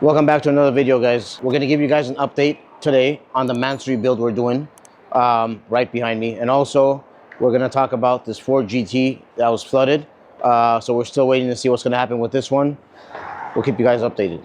Welcome back to another video, guys. We're gonna give you guys an update today on the Mansory build we're doing right behind me. And also, we're gonna talk about this Ford GT that was flooded. So we're still waiting to see what's gonna happen with this one. We'll keep you guys updated.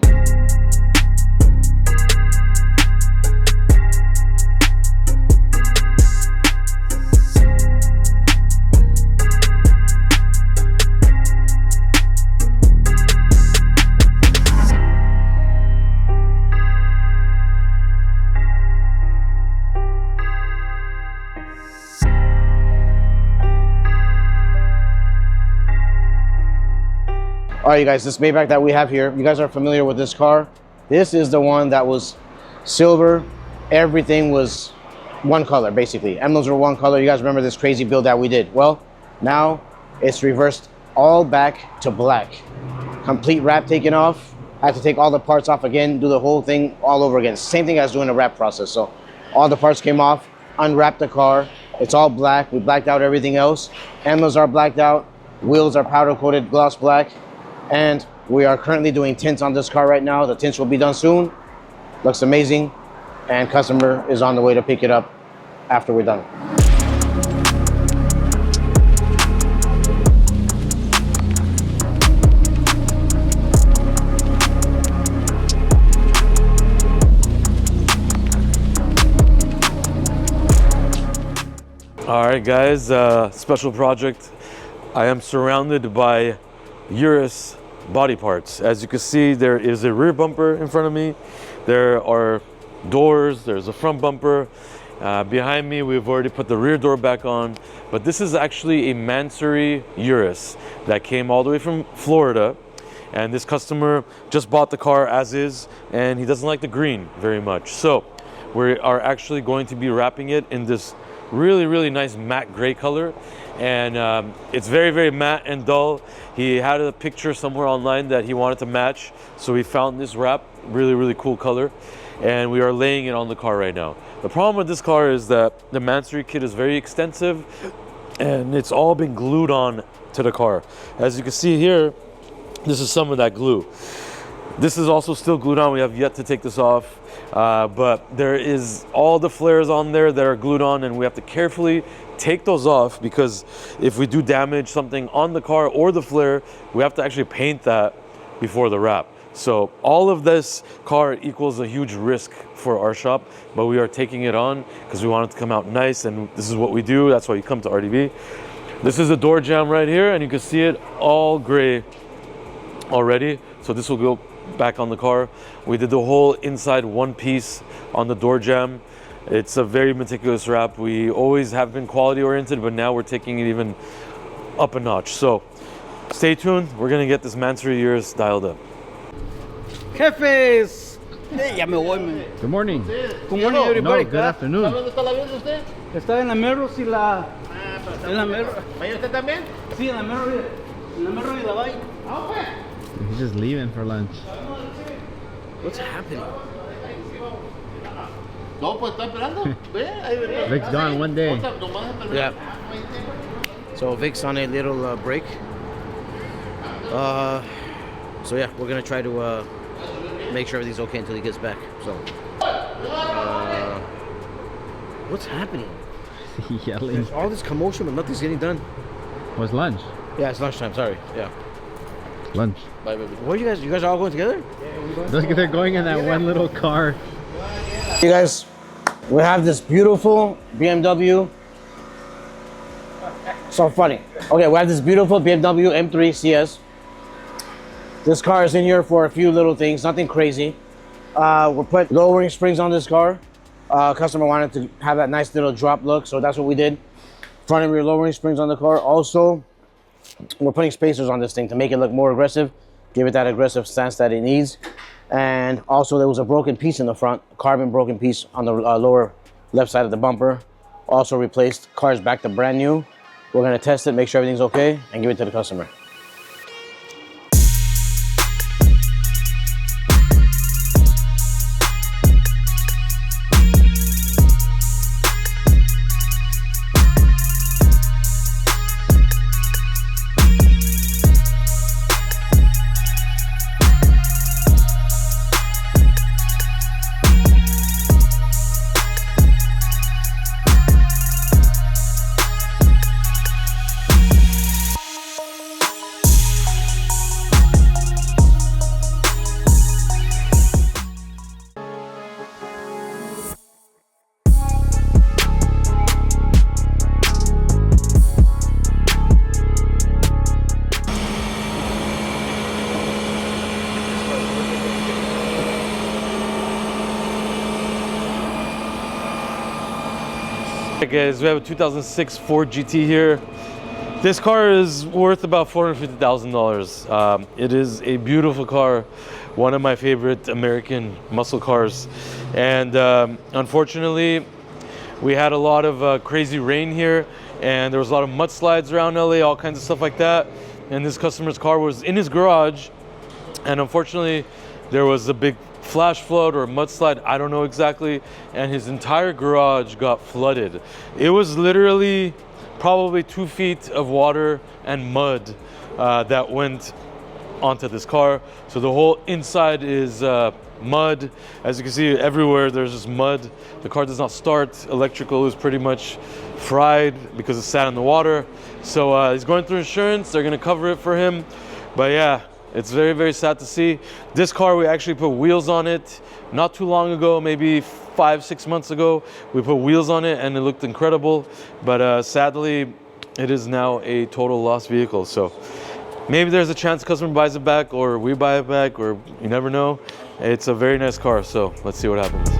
All right, you guys, this Maybach that we have here, you guys are familiar with this car. This is the one that was silver. Everything was one color, basically. Emblems were one color. You guys remember this crazy build that we did? Well, now it's reversed all back to black. Complete wrap taken off. I had to take all the parts off again, do the whole thing all over again. Same thing as doing a wrap process. So all the parts came off, unwrapped the car. It's all black. We blacked out everything else. Emblems are blacked out. Wheels are powder coated, gloss black. And we are currently doing tints on this car right now. The tints will be done soon. Looks amazing. And customer is on the way to pick it up after we're done. All right, guys, special project. I am surrounded by Urus body parts. As you can see, there is a rear bumper in front of me. There are doors, there's a front bumper. Behind me, we've already put the rear door back on, but this is actually a Mansory Urus that came all the way from Florida. And this customer just bought the car as is, and he doesn't like the green very much. So we are actually going to be wrapping it in this really nice matte gray color. And it's very matte and dull. He had a picture somewhere online that he wanted to match, so we found this wrap, really cool color, and we are laying it on the car right now. The problem with this car is that the Mansory kit is very extensive and it's all been glued on to the car. As you can see here, this is some of that glue. This is also still glued on. We have yet to take this off, but there is all the flares on there that are glued on, and we have to carefully take those off, because if we do damage something on the car or the flare, we have to actually paint that before the wrap. So all of this car equals a huge risk for our shop, but we are taking it on because we want it to come out nice, and this is what we do. That's why you come to RDB. This is a door jamb right here, and you can see it all gray already. So this will go back on the car. We did the whole inside one piece on the door jamb. It's a very meticulous wrap. We always have been quality oriented, but now we're taking it even up a notch. So stay tuned. We're gonna get this Mansory Urus dialed up. Jefes! Ya me voy, man. Good morning. Good morning, everybody. No, good afternoon. ¿Dónde está el avión de usted? Está en la Merros y la... En la Merros. ¿Vaya usted también? Sí, en la Merros y la Valle. Ah, pues. He's just leaving for lunch. What's happening? No, pues está esperando. Ve, ahí venía. Vic's gone one day. Yeah. So Vic's on a little break. So yeah, we're gonna try to make sure everything's okay until he gets back. So what's happening? Yelling. There's all this commotion, but nothing's getting done. What's lunch? Yeah, it's lunchtime. Sorry. Yeah. Lunch. Bye, baby. Where are you guys? You guys are all going together? Look, they're going in that one little car. You guys, we have this beautiful BMW. So funny. Okay, we have this beautiful BMW M3 CS. This car is in here for a few little things, nothing crazy. We're put lowering springs on this car. Customer wanted to have that nice little drop look, so that's what we did. Front and rear lowering springs on the car. Also, we're putting spacers on this thing to make it look more aggressive, give it that aggressive stance that it needs. And also there was a broken piece in the front, a carbon broken piece on the lower left side of the bumper. Also replaced. Car's back to brand new. We're gonna test it, make sure everything's okay, and give it to the customer. Hey guys, we have a 2006 Ford GT here. This car is worth about $450,000. It is a beautiful car, one of my favorite American muscle cars. And unfortunately, we had a lot of crazy rain here, and there was a lot of mudslides around LA, all kinds of stuff like that. And this customer's car was in his garage, and unfortunately, there was a big flash flood or mudslide, I don't know exactly, and his entire garage got flooded. It was literally probably 2 feet of water and mud that went onto this car. So the whole inside is mud. As you can see, everywhere there's just mud. The car does not start. Electrical is pretty much fried because it sat in the water. So he's going through insurance. They're gonna cover it for him. But yeah, it's very, very sad to see. This car, we actually put wheels on it not too long ago, maybe 5-6 months ago. We put wheels on it and it looked incredible. But sadly, it is now a total lost vehicle. So maybe there's a chance customer buys it back, or we buy it back, or you never know. It's a very nice car, so let's see what happens.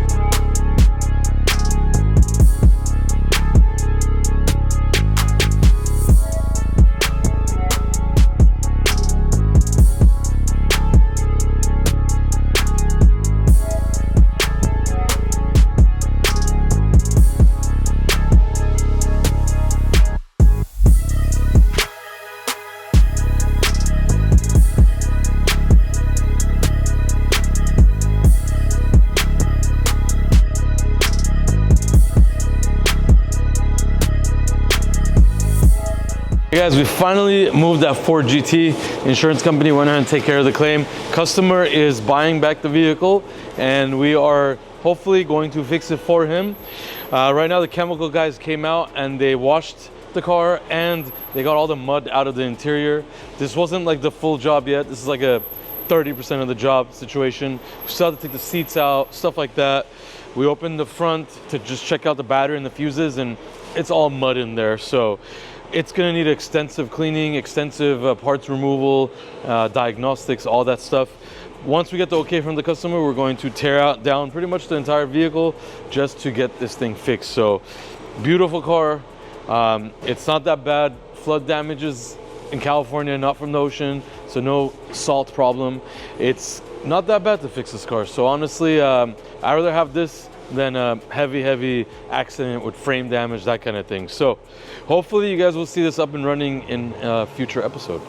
Guys, we finally moved that Ford GT. Insurance company went ahead and take care of the claim. Customer is buying back the vehicle, and we are hopefully going to fix it for him. Right now, the chemical guys came out and they washed the car and they got all the mud out of the interior. This wasn't like the full job yet. This is like a 30% of the job situation. We still have to take the seats out, stuff like that. We opened the front to just check out the battery and the fuses, and it's all mud in there. So it's gonna need extensive cleaning, extensive parts removal, diagnostics, all that stuff. Once we get the okay from the customer, we're going to tear down pretty much the entire vehicle just to get this thing fixed. So beautiful car. It's not that bad. Flood damages in California, not from the ocean, so no salt problem. It's not that bad to fix this car. So honestly, I'd rather have this than a heavy accident with frame damage, that kind of thing. So hopefully you guys will see this up and running in a future episode.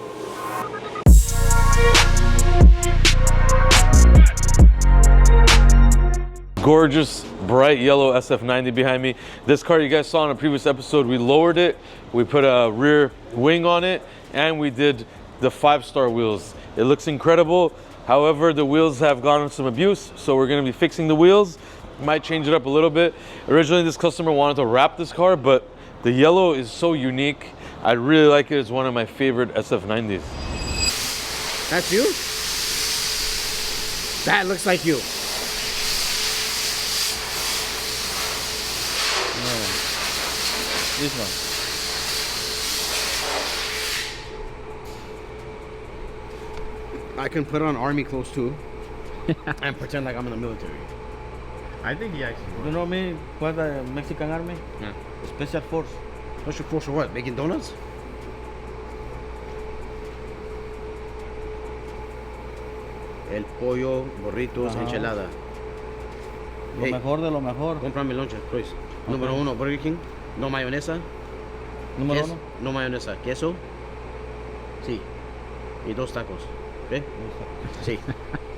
Gorgeous bright yellow SF90 behind me. This car you guys saw in a previous episode, we lowered it, we put a rear wing on it, and we did the 5-star wheels. It looks incredible. However, the wheels have gotten some abuse, so we're going to be fixing the wheels. Might change it up a little bit. Originally, this customer wanted to wrap this car, but the yellow is so unique. I really like it. It's one of my favorite SF90s. That's you? That looks like you. This one. I can put on army clothes too and pretend like I'm in the military. I think he actually You know me? What's the Mexican Army? Yeah. Special Force. Special force for what? Making donuts? El pollo, burritos, Ajá. enchilada. Lo Hey. mejor de lo mejor. Cómprame lonche, Royce. Número uno, Burger King. No mayonesa. Número Ques- uno. No mayonesa. Queso. Sí. Y 2 tacos. ¿Ve? Sí.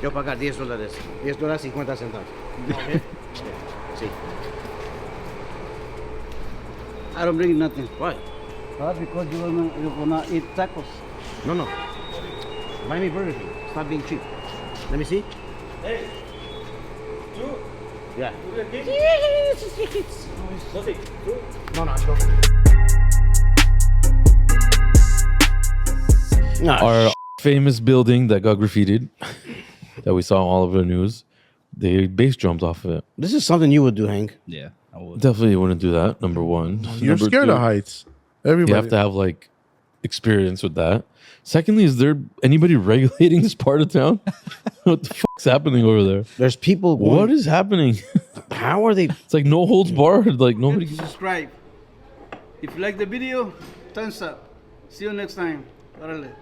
Yo pagar $10. $10, 50 centavos. ¿Ok? Sí. I don't bring nothing. Why? Because you're gonna eat tacos. No. Buy me Burger King. Stop being cheap. Let me see. Hey. Two. Yeah. Nothing. No, go. Nah, Our famous building that got graffitied, that we saw all over the news, they base jumped off of it. this is something you would do, Hank. Yeah, I would. Definitely wouldn't do that, number one. You're Number scared two, of heights. Everybody. you have to have like experience with that. Secondly, is there anybody regulating this part of town? What the fuck's happening over there? There's people going. What is happening? How are they? It's like no holds barred. Like nobody. Subscribe. If you like the video, thumbs up. See you next time. Órale.